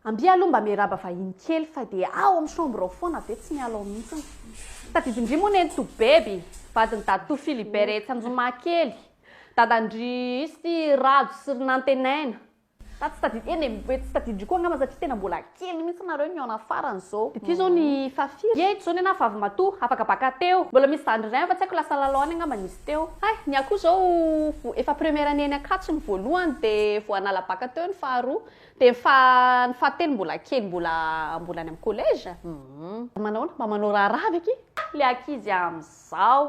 Ambia aloha mba miaraba vahiny kely fa dia ao amin'ny chambre ao foana dia tsy miala ao mihitsiny. Tadidindry moa neny Tobeby, vadiny Dato Philibert Tsanjomakely, dadandry isy Rado sy Nantenaina. Tsy tadidindry koa angamba satria tena mbola kely mihitsy nareo niona farany zao. Dia ity zao ny fafiry. Eto zao nena vavy matoa afaka baka teo. Mbola misy zandry iray fa tsy haiko lasa lalao angamba nisy teo. Ny akoho zao efa première année Ankatso ny voalohany dia vao hanala baka teo ny faharoa. Dia ny fahatelo mbola kely mbola any amin'ny collège. Manaona mba manao raharaha ve ki? Le ankizy amin'izao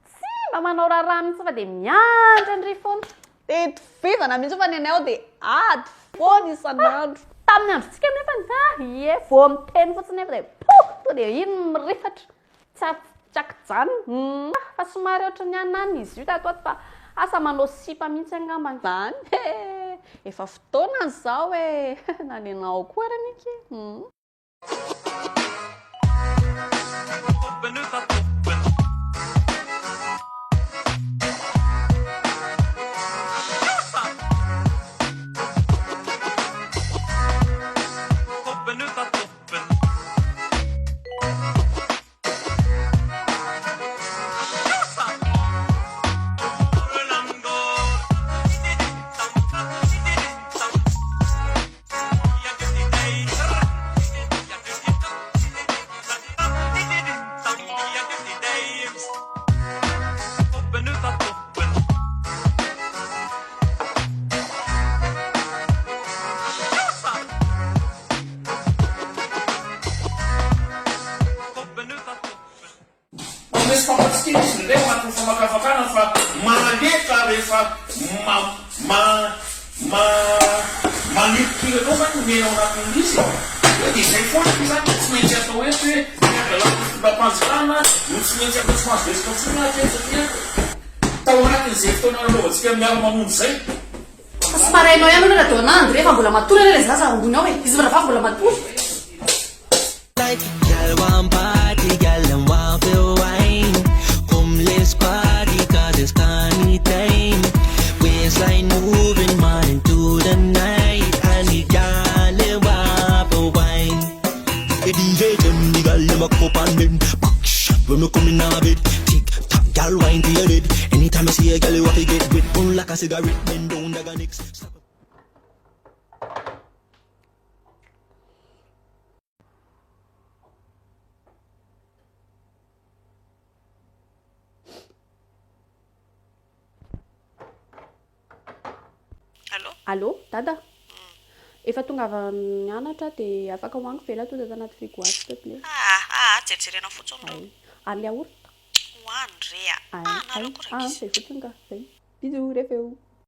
tsy mba manao raharaha mihitsy fa dia miandry andry foana. Teto vivana mihitsy fa nenay ao dia ady foana isan'andro. Tamin'ny androntsika nefa vao miteny fotsiny nefa dia to dia iny mirifatra. Tsy akijanona. Fa somary ohatran'ny anana izy io tato fa asa manao sipa mihitsy angamba zany. Efa fotoana izao nanenao koa ary niky. Marainao ihany aloha raha donandro rehefa mbola matory ilay zaza ambony ao izy mravavy mbola matory. Anytime I see a girl, you have to get wet, burn like a cigarette, bend down, daga next. Allô, dada? Efa tonga avy nianatra dia afaka hoango vela to dada anaty frigo s'il te plaît. Jerijerenao fotsiny. Ary yaourt. Hoandrea. Zay fotsiny ka. Zay. Bisous, refeo.